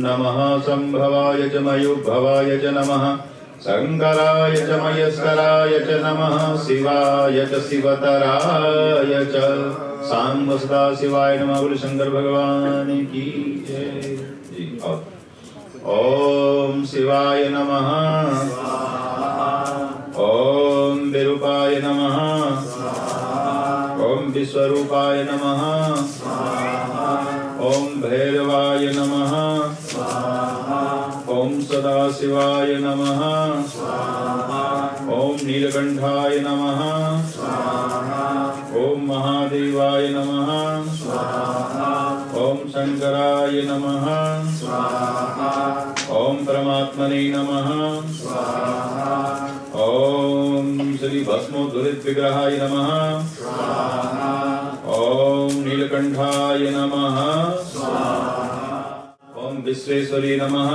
नमः संभवाय च मयुभवाय च नमः शंकराय च मयस्कराय च नमः शिवाय च शिवतराय च सांब सदा शिवाय नमः। बोले शंकर भगवान की जय। ओम शिवाय नमः। ओम विरूपाय नमः। ओम विश्वरूपाय नमः। ओम भैरवाय नमः। ओम सदाशिवाय नमः। ओम नीलकंठाय नमः। ओम महादेवाय नमः। ओम शंकराय नमः। ओम परमात्मने नमः। ओम श्री भस्मोद्धुलित विग्रहाय नमः। ओम नीलकंठाय नमः। ओम विश्वेश्वरी नमः।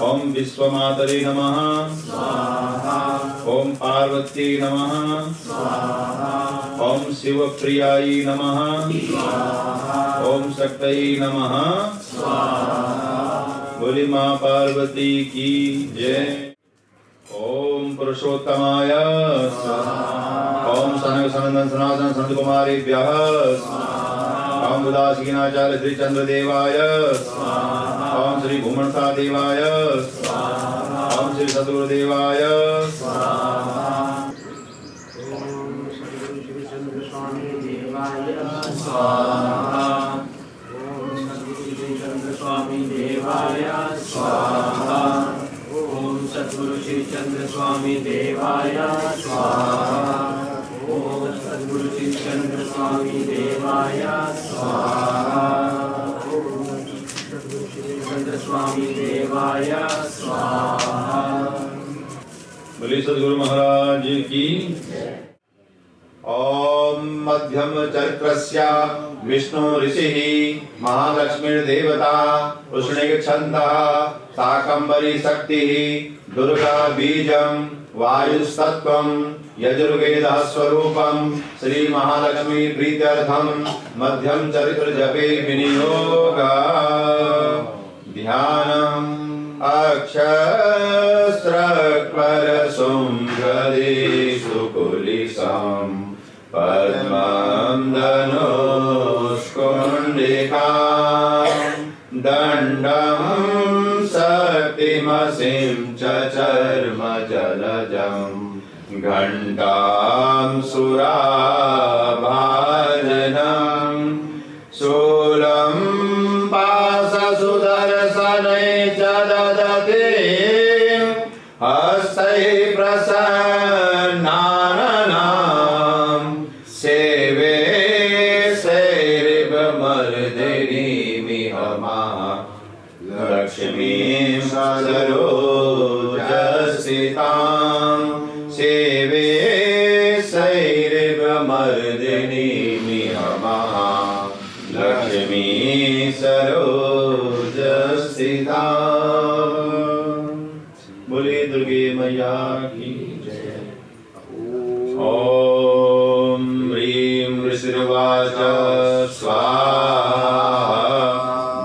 ओम विश्वमातरे नमः। ओम पार्वती नमः। ओम शिवप्रियाय नमः। ओम शक्तये नमः। बोली मां पार्वती की जय। ओम पुरुषोत्तमाय ओम सनक सनंदन सनातन संत कुमारेभ्यः ओम उदासीनाचार्य श्री चंद्रदेवाय ओम श्री भूमनसा देवाय ओम श्री सद्गुरुदेवाय सद्गुरु श्री चंद्र स्वामी देवाय स्वाहा। ओम सद्गुरु श्री चंद्र स्वामी देवाय स्वाहा। ओम सद्गुरु श्री चंद्र स्वामी देवाय स्वाहा। बोले सद्गुरु महाराज की। ओम मध्यम चक्रस्य विष्णु ऋषिः महालक्ष्मीर्देवता उष्णिकछन्दः शाकंभरी शक्तिः दुर्गा बीजं वायुस्तत्वं यजुर्वेदः स्वरूपं श्री महालक्ष्मी प्रीत्यर्थं मध्यम चरित्र जपे विनियोगः। ध्यानम् अक्षस्रक्वरशुंभदेषु कुलिशं पद्मं धनुष्कुण्डिकां दण्डं शक्तिमसिं च चर्मजलजं घण्टां सुराभाजनं शूलं पाशसुदर्शनै च ददति हस्तैः प्रसन्नाननां सेवे सैरिव मर्दिनीमिह लक्ष्मीं सरोजस्थितां सेवे सैरिव मर्दिनीमिह लक्ष्मी सरोजस्थितां। बोले दुर्गे मैया की जय। ओम ह्रीं ऋषिर्वाच स्वाहा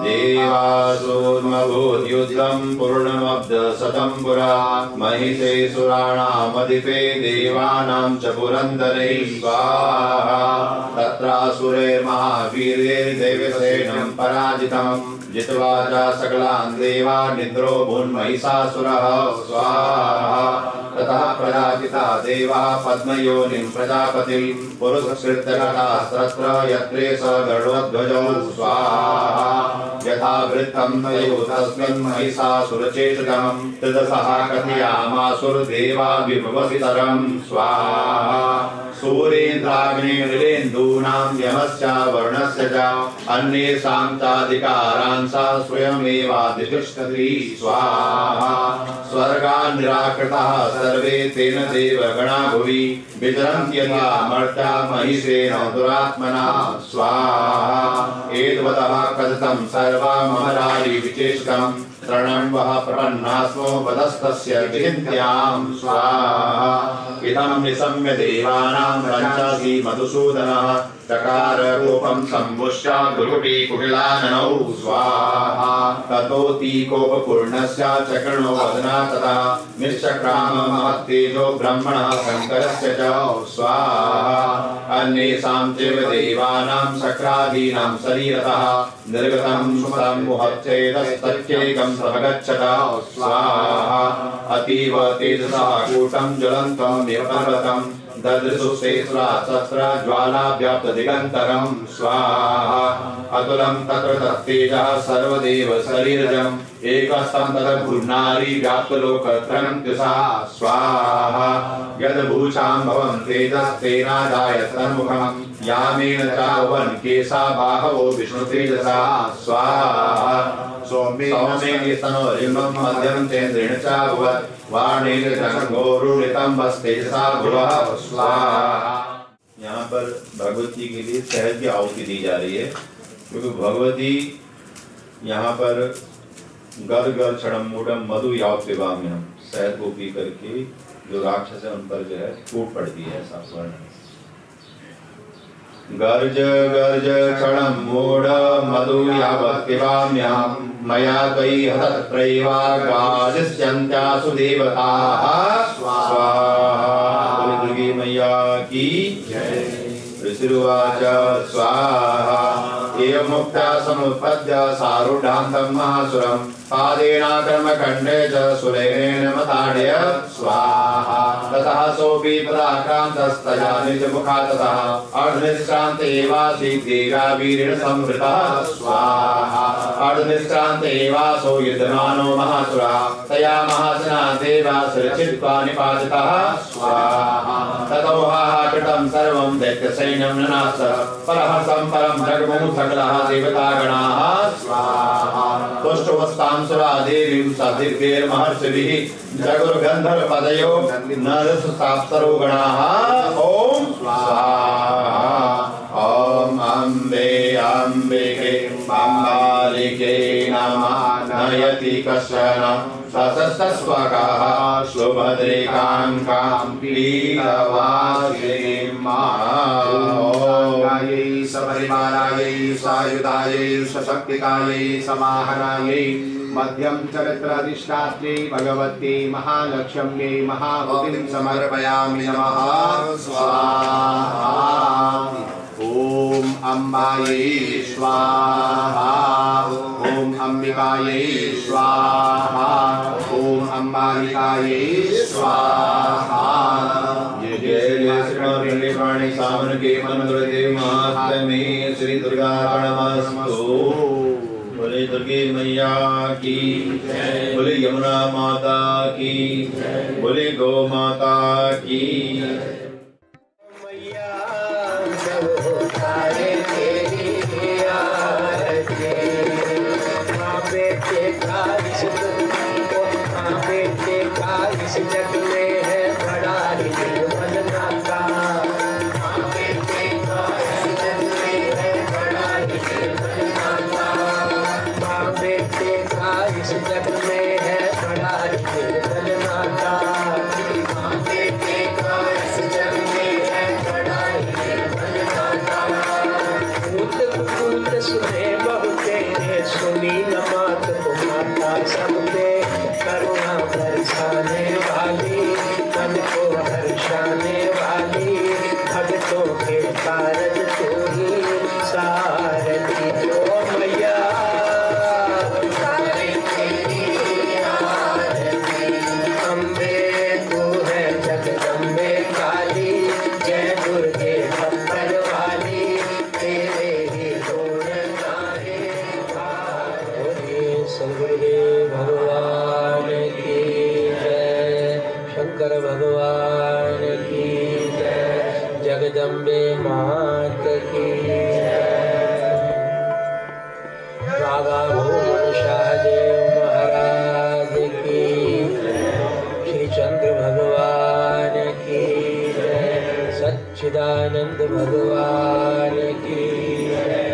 देवासुर्मभूद्युद्धं पूर्णमब्धशतं पुरा महिषे सुराणामधिपे देवानां च पुरन्दरे स्वाहा। तत्रासुरैर्महावीर्यैर्देवसेनं पराजितं जित्वा च सकलान् देवान् निद्रो भून्महिषासुरः स्वाहा। ततः प्रजापिता देवा पद्मयोनिं प्रजापतिं पुरुषकृत्यकटास्त्र यत्रे स गरुडध्वजौ स्वाहा। यथा वृत्तं तयो तस्मिन् महिषासुरचेष्टितं तदसः कथयामासुरदेवा विभवसितरं स्वाहा। सूर्येन्द्राग्निर्लेन्दूनां यमश्च वर्णस्य च अन्येषां चाधिकारांसा स्वयमेवाधितिष्ठति स्वाहा। स्वर्गान् निराकृताः सर्वे तेन देवगणा भुवि विचरन्त्यथा मर्त्या महिषेण दुरात्मना स्वाहा। एतवतः कथितं सर्वामरारि विचेष इष्टं शरणं वः प्रपन्नास्मो वदस्तस्य विचिन्त्यां स्वाहा। इदं निशम्य देवानां पञ्चासी मधुसूदनः चकार कोपं सम्मुष्य गुरुकुटी कुटिलाननौ स्वाहा। ततोति कोपपूर्णस्य चक्रणो वदना तथा निश्चक्राम महत्तेजो ब्रह्मणः शङ्करस्य च स्वाहा। अन्येषां चैव देवानां शक्रादीनां शरीरतः निर्गतं सम्मुहच्छेदस्तत्येकं समगच्छत स्वाहा। अतीव तेजसः कूटं ज्वलन्तमेव पर्वतं ददृशुस्ते सहस्र ज्वालाव्याप्त दिगंतरं स्वाहा। अतुलं तत्र तत्तेजः सर्वदेव शरीरजम् एकस्तं तत्र पूर्णारी व्याप्तलोकत्रयं दिशा स्वाहा। यद्भूषां भवं तेजस्तेनादाय तन्मुखं यामेन चावन् केशा बाहवो विष्णुतेजसा स्वाहा। सौमेन स्तनोरिमं मध्यं चेन्द्रेण चाभवत् वाणेन जङ्घोरुणितं वस्तेजसा भुवः स्वाहा। यहाँ पर भगवती के लिए शहद की आहुति दी जा रही है, क्योंकि भगवती यहाँ पर गर गर क्षणम मूढ़म मधु यावत्पिबाम्यहम्, शहद को पी करके जो राक्षस है उन पर जो है टूट पड़ती है, ऐसा वर्ण। गर्ज गर्ज क्षणं मूढ़ मधु यावत्पिबाम्यहम् मया त्वयि हतत्रैवा गादिष्यन्त्यासु देवताः स्वाहा। बोले दुर्गे मैया की जय। ऋषिरुवाच स्वाहा। एवमुक्त्या समुत्पद्य सारूढान्तं महासुरं पादेनाक्रमखण्डे च सुरेण मताडय स्वाहा। ततः सोऽपि पदाक्रान्तस्तया निजमुखाततः अर्धनिष्क्रान्त एवासीत् देवावीरेण संवृतः स्वाहा। अर्धनिष्क्रान्त एवासो युध्यमानो महासुरः तया महासना देवासुर चित्वा निपातितः स्वाहा। ततो हाहाकृतं सर्वं दैत्यसैन्यं ननाश परहसं परं जगमुः सकलः देवतागणाः स्वाहा। तुष्टुवस्तां सुरा देवीं सदिव्यैर्महर्षिभिः जगुर्गन्धर्वपदयो नरसाप्सरो गणाः ॐ स्वाहा। ॐ अम्बे अम्बिके अम्बालिके नमः। नयति कश्चन सशस्तस्वकाः सुभद्रेकां कां पीतवासिनीं मायै सपरिवारायै सायुधायै सशक्तिकायै समाहनायै मध्यम चरित्राधिष्ठात्रे भगवती महालक्ष्म्यै महाभूतिं समर्पयामि नमः स्वाहा। ओम अम्बायै स्वाहा। ओम अंबिकायै स्वाहा। ओम अंबालिकायै स्वाहा। जय जय श्री प्राणी सामन के मन देव महात्म्य श्री दुर्गा प्रणमस्तु। बोले दुर्गे मैया की जय। बोले यमुना माता की जय। बोले गौ माता की जग में है बड़ा निर्मल नाता। जग में है बड़ा निर्मल नाता। माँ बेटे का इस जग में है बड़ा निर्मल नाता। माँ बेटे का इस जग में है बड़ा निर्मल नाता। भूत भूत सुने बहुते सुनी न मात माता सबके करुणा बरसाने वाली मन को हर्षाने वाली भक्तों के कारज तू ही सारथी ओ मैया। अम्बे तू है जगदम्बे काली जय दुर्गे बप्पर वाली तेरे ही गुण गाहे। सदगुरुदेव भगवान की जय। शंकर भगवान की जय। जगदम्बे मात की जय। बाबा भूमन शाहदेव महाराज की जय। श्री चंद्र भगवान की जय। सच्चिदानंद भगवान की जय।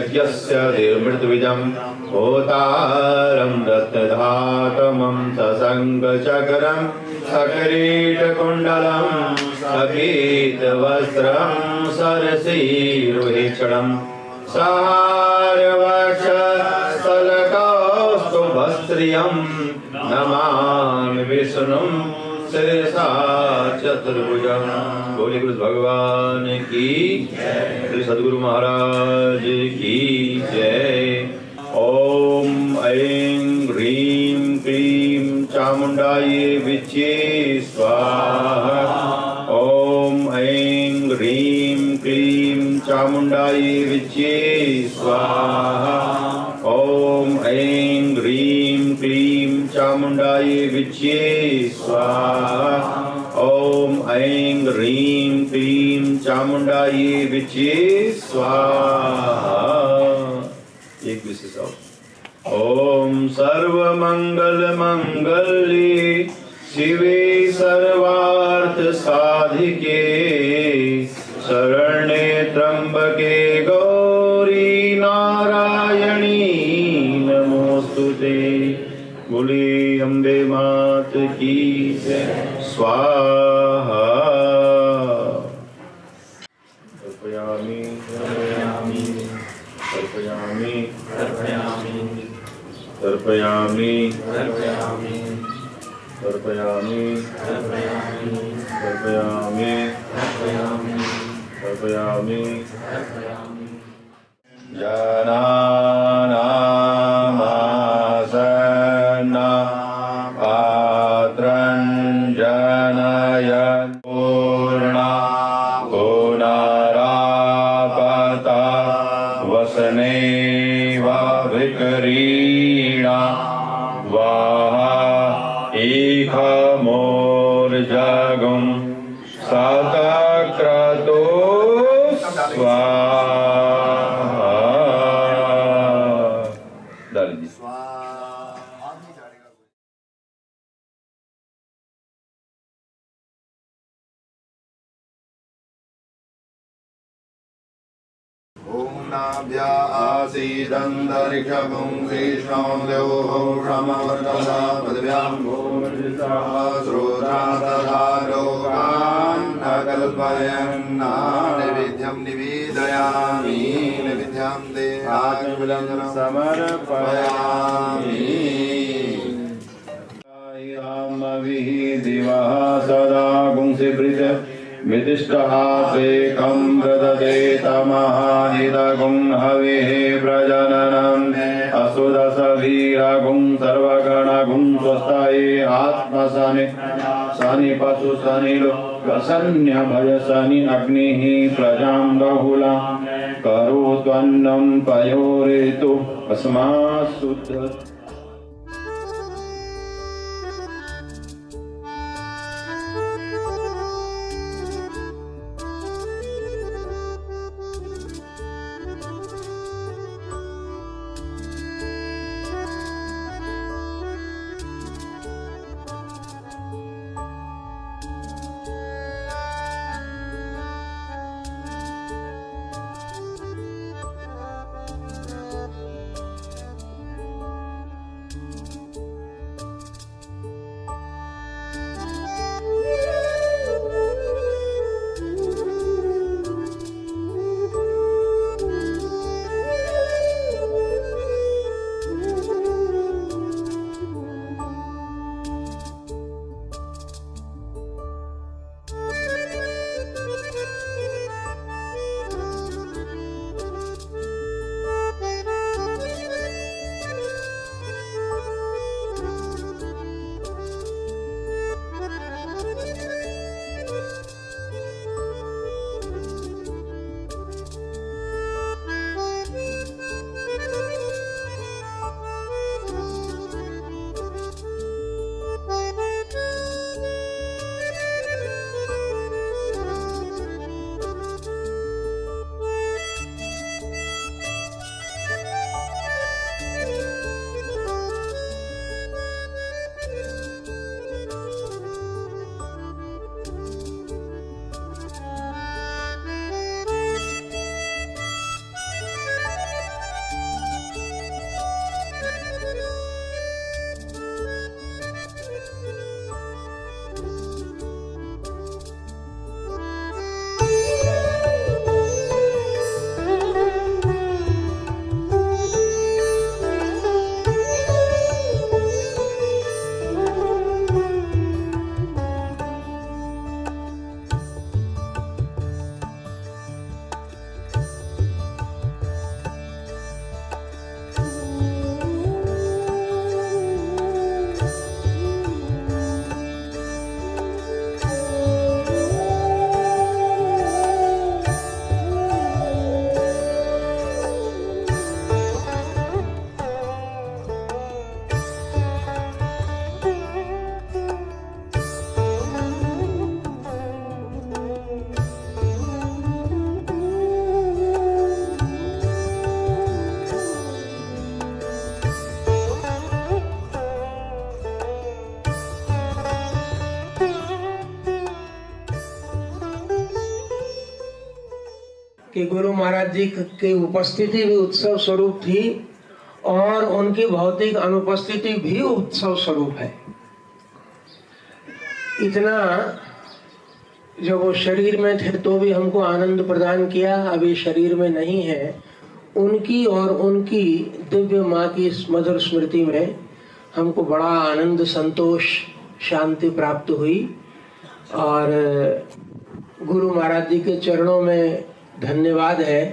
यज्ञस्य निर्मृतविजं होतारं रत्नधातमं सशङ्खचक्रं सकिरीटकुण्डलं सपीतवस्त्रं सरसीरुहेक्षणं सहारवक्षस्थलकौस्तुभस्त्रियं नमामि विष्णुं शिरसा चतुर्भुजं। बोले गुरु भगवान की श्री सद्गुरु महाराज की जय। ओम ऐं ह्रीं क्लीं चामुण्डायै विच्चे स्वाहा। ओम ऐं ह्रीं क्लीं चामुण्डायै विच्चे स्वाहा। ओम ऐं ह्रीं क्लीं चामुण्डायै विच्चे स्वाहा। ओम ऐं ह्रीं क्लीं चामुण्डायै विच्चे स्वाहा। एक विशेष ओम सर्वमंगल मंगल्ये शिवे सर्वार्थ साधिके शरण्ये त्र्यंबके गौरी नारायणी नमोस्तुते। बोले अम्बे मात की जय। स्वाहा। अर्पयामि अर्पयामि अर्पयामि अर्पयामि अर्पयामि अर्पयामि अर्पयामि अर्पयामि अर्पयामि अर्पयामि। जनानामासन्ना पात्रं जनयन् पूर्णा पुनरापता वसनेव विकरीणा वाहा इखमोर्जगुं सतक्रतो स्वाहा। डालिए ओम नाभ्या आसीदन्तरिक्षं कृष्णो देवो क्षमवर्तसा पदव्यां श्रोत्रा तथा लोकान् न कल्पयन् निवेदयामि नैवेद्यं देहाग्निं समर्पयामि। दिवः सदा गुंसिभृत विदिष्टहासेकं प्रददे तमः निदगुं हविः प्रजननम् असुदसवीरगुं सर्वगणगुं स्वस्ताये आत्मसनि शनि पशु शनि लोकसन्य भय शनि अग्निः प्रजां बहुला करोत्वन्नं पयोरेतु अस्मात् शुद्ध। कि गुरु महाराज जी की उपस्थिति भी उत्सव स्वरूप थी और उनकी भौतिक अनुपस्थिति भी उत्सव स्वरूप है। इतना जब वो शरीर में थे तो भी हमको आनंद प्रदान किया, अभी शरीर में नहीं है। उनकी और उनकी दिव्य माँ की मधुर स्मृति में हमको बड़ा आनंद, संतोष, शांति प्राप्त हुई। और गुरु महाराज जी के चरणों में धन्यवाद है,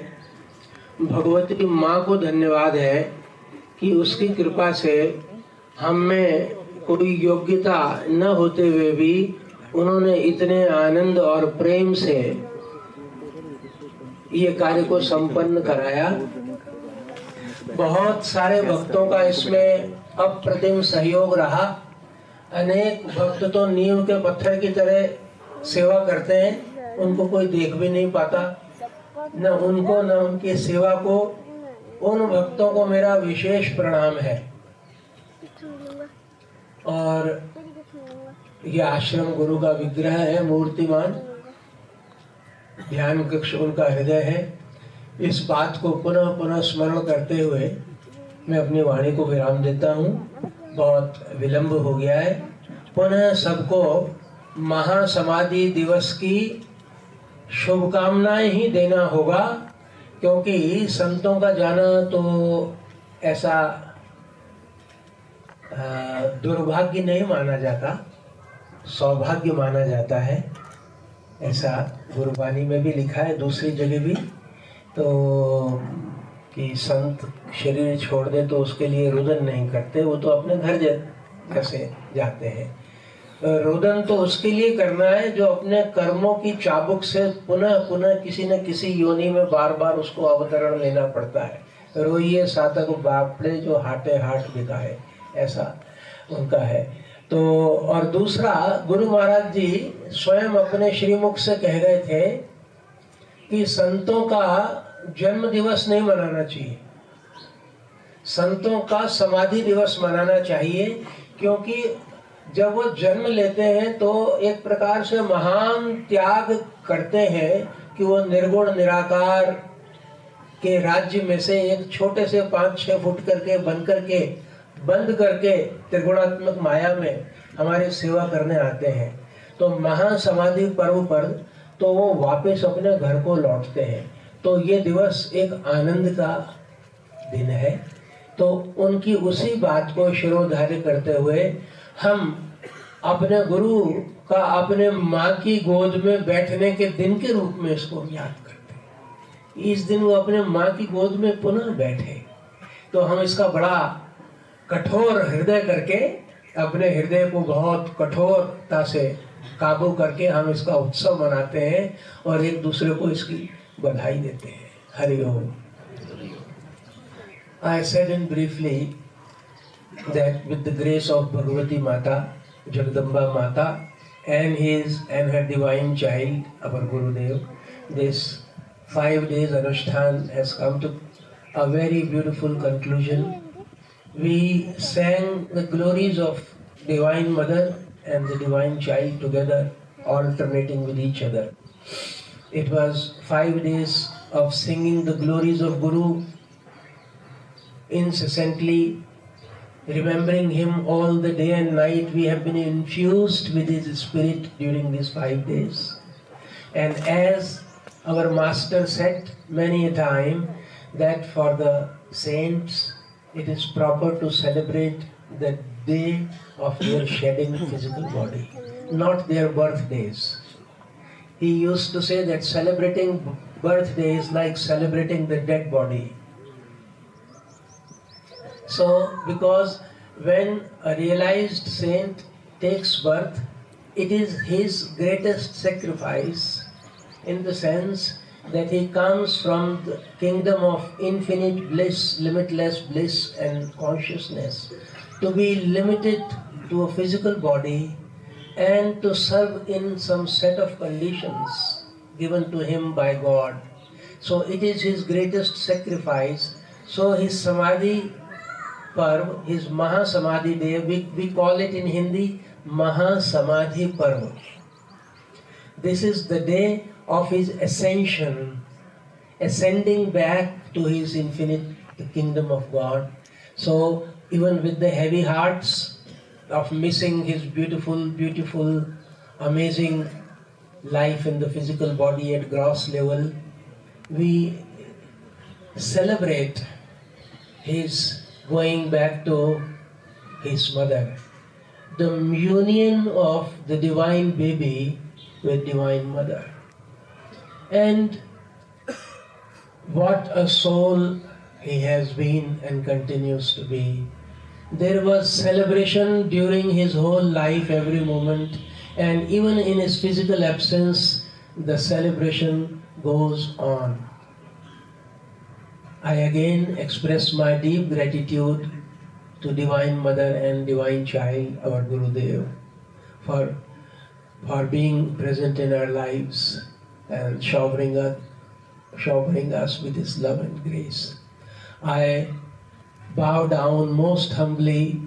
भगवती माँ को धन्यवाद है कि उसकी कृपा से हम में कोई योग्यता न होते हुए भी उन्होंने इतने आनंद और प्रेम से ये कार्य को संपन्न कराया। बहुत सारे भक्तों का इसमें अप्रतिम सहयोग रहा। अनेक भक्त तो नींव के पत्थर की तरह सेवा करते हैं, उनको कोई देख भी नहीं पाता, न उनको न उनकी सेवा को। उन भक्तों को मेरा विशेष प्रणाम है। और यह आश्रम गुरु का विग्रह है, मूर्तिमान, ध्यान कक्ष उनका हृदय है। इस बात को पुनः पुनः स्मरण करते हुए मैं अपनी वाणी को विराम देता हूँ। बहुत विलंब हो गया है। पुनः सबको महासमाधि दिवस की शुभकामनाएं ही देना होगा, क्योंकि संतों का जाना तो ऐसा दुर्भाग्य नहीं माना जाता, सौभाग्य माना जाता है। ऐसा गुरुबानी में भी लिखा है, दूसरी जगह भी, तो कि संत शरीर छोड़ दे तो उसके लिए रुदन नहीं करते, वो तो अपने घर कैसे जाते हैं। रुदन तो उसके लिए करना है जो अपने कर्मों की चाबुक से पुनः पुनः किसी न किसी योनि में बार बार उसको अवतरण लेना पड़ता है। रोइए सातक बापड़े जो हाटे हाट बिका है, ऐसा उनका है। तो और दूसरा, गुरु महाराज जी स्वयं अपने श्रीमुख से कह गए थे कि संतों का जन्म दिवस नहीं मनाना चाहिए, संतों का समाधि दिवस मनाना चाहिए। क्योंकि जब वो जन्म लेते हैं तो एक प्रकार से महान त्याग करते हैं कि वो निर्गुण निराकार के राज्य में से एक छोटे से 5-6 फुट करके बंद करके त्रिगुणात्मक माया में हमारी सेवा करने आते हैं। तो महासमाधि पर्व पर तो वो वापस अपने घर को लौटते हैं। तो ये दिवस एक आनंद का दिन है। तो उनकी उसी बात को शिरोधार्य करते हुए हम अपने गुरु का अपने माँ की गोद में बैठने के दिन के रूप में इसको याद करते हैं। इस दिन वो अपने माँ की गोद में पुनः बैठे, तो हम इसका बड़ा कठोर हृदय करके, अपने हृदय को बहुत कठोरता से काबू करके हम इसका उत्सव मनाते हैं और एक दूसरे को इसकी बधाई देते हैं। हरि ओम। I said in briefly that with the grace of Bhagavati Mata, Jagadamba Mata, and her divine child, our Gurudev, this 5 days Anushthan has come to a very beautiful conclusion. We sang the glories of Divine Mother and the Divine Child together, alternating with each other. It was 5 days of singing the glories of Guru, incessantly remembering him all the day and night. We have been infused with his spirit during these 5 days. And as our master said many a time, that for the saints it is proper to celebrate the day of their shedding physical body, not their birthdays. He used to say that celebrating birthday is like celebrating the dead body. So, because when a realized saint takes birth, it is his greatest sacrifice, in the sense that he comes from the kingdom of infinite bliss, limitless bliss and consciousness, to be limited to a physical body and to serve in some set of conditions given to him by God. So it is his greatest sacrifice. So his Samadhi Parv, his Mahasamadhi Day, we call it in Hindi Mahasamadhi Parv. This is the day of his ascension ascending back to his infinite the kingdom of God. So even with the heavy hearts of missing his beautiful, amazing life in the physical body at gross level, we celebrate his going back to his mother. The union of the divine baby with divine mother. And what a soul he has been and continues to be. There was celebration during his whole life, every moment, and even in his physical absence, the celebration goes on. I again express my deep gratitude to Divine Mother and Divine Child, our Gurudev, for being present in our lives and showering us with His love and grace. I bow down most humbly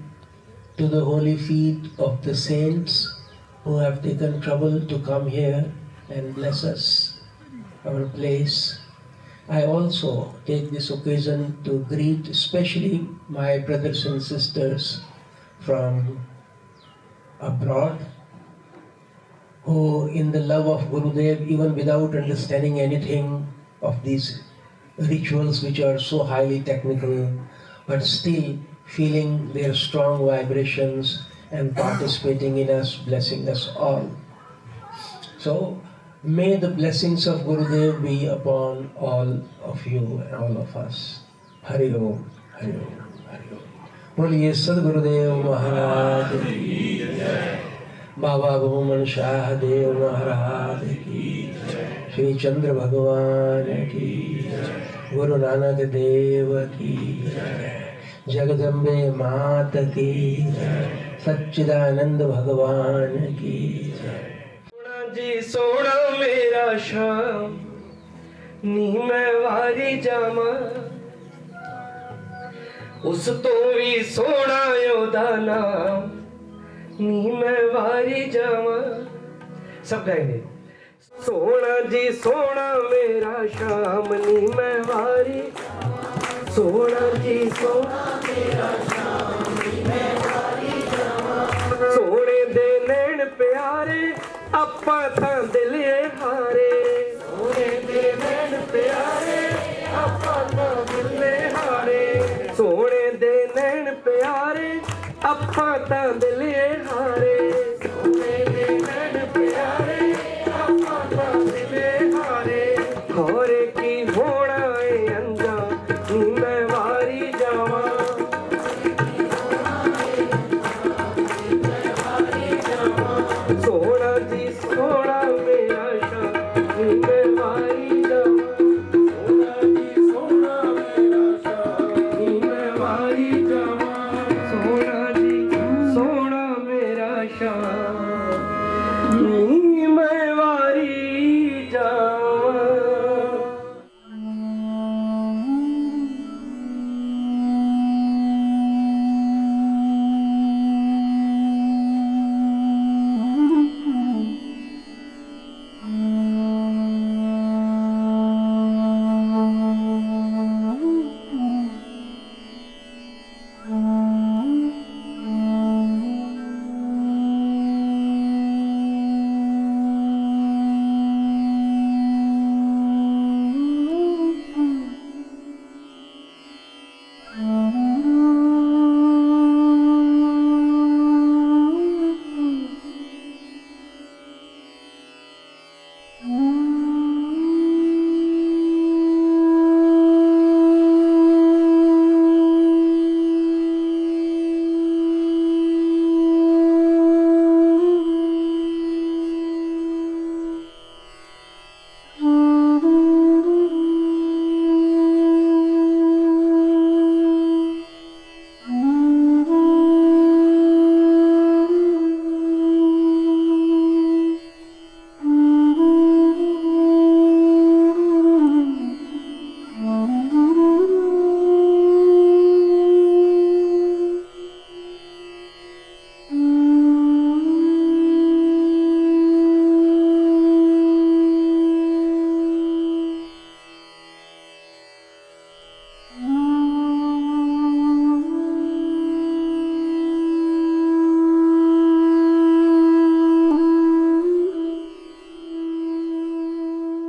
to the holy feet of the saints who have taken trouble to come here and bless us, our place. I also take this occasion to greet especially my brothers and sisters from abroad who in the love of Gurudev, even without understanding anything of these rituals which are so highly technical, but still feeling their strong vibrations and participating in us, blessing us all. So, may the blessings of Gurudev be upon all of you and all of us. Hari Om, Hari Om, Hari Om. बोलिए सद्गुरुदेव महाराज की जय, बाबा बहुमन शाह देव महाराज की जय, श्री चंद्र भगवान की जय, गुरु नानक देव की जय, जगदम्बे मात की जय, सच्चिदानंद भगवान की जय। जी सोना मेरा शाम नी मैं वारी जामा, उस तो भी सोना योदा नाम नी मैं वारी जामा। सब गाएंगे। सोना जी सोना मेरा शाम नी मैं वारी, सोना जी सोना मेरा शाम नी मैं वारी जामा। सोने दे नैन प्यारे अपा था दिल हारे, सोने दे नैन प्यारे अपा था दिल हारे, सोने दे नैन प्यारे अपा था दिल हारे, सोने दे नैन प्यारे अपा था दिल हारे। खोरे की होना है अंजाम नी मैं वारी जावा, सोना जी सोना मेरा शाम नी मैं वारी जावा, सोना जी सोना मेरा शाम नी मैं वारी जावा, सोना जी सोना मेरा शाम नी मैं वारी जावा।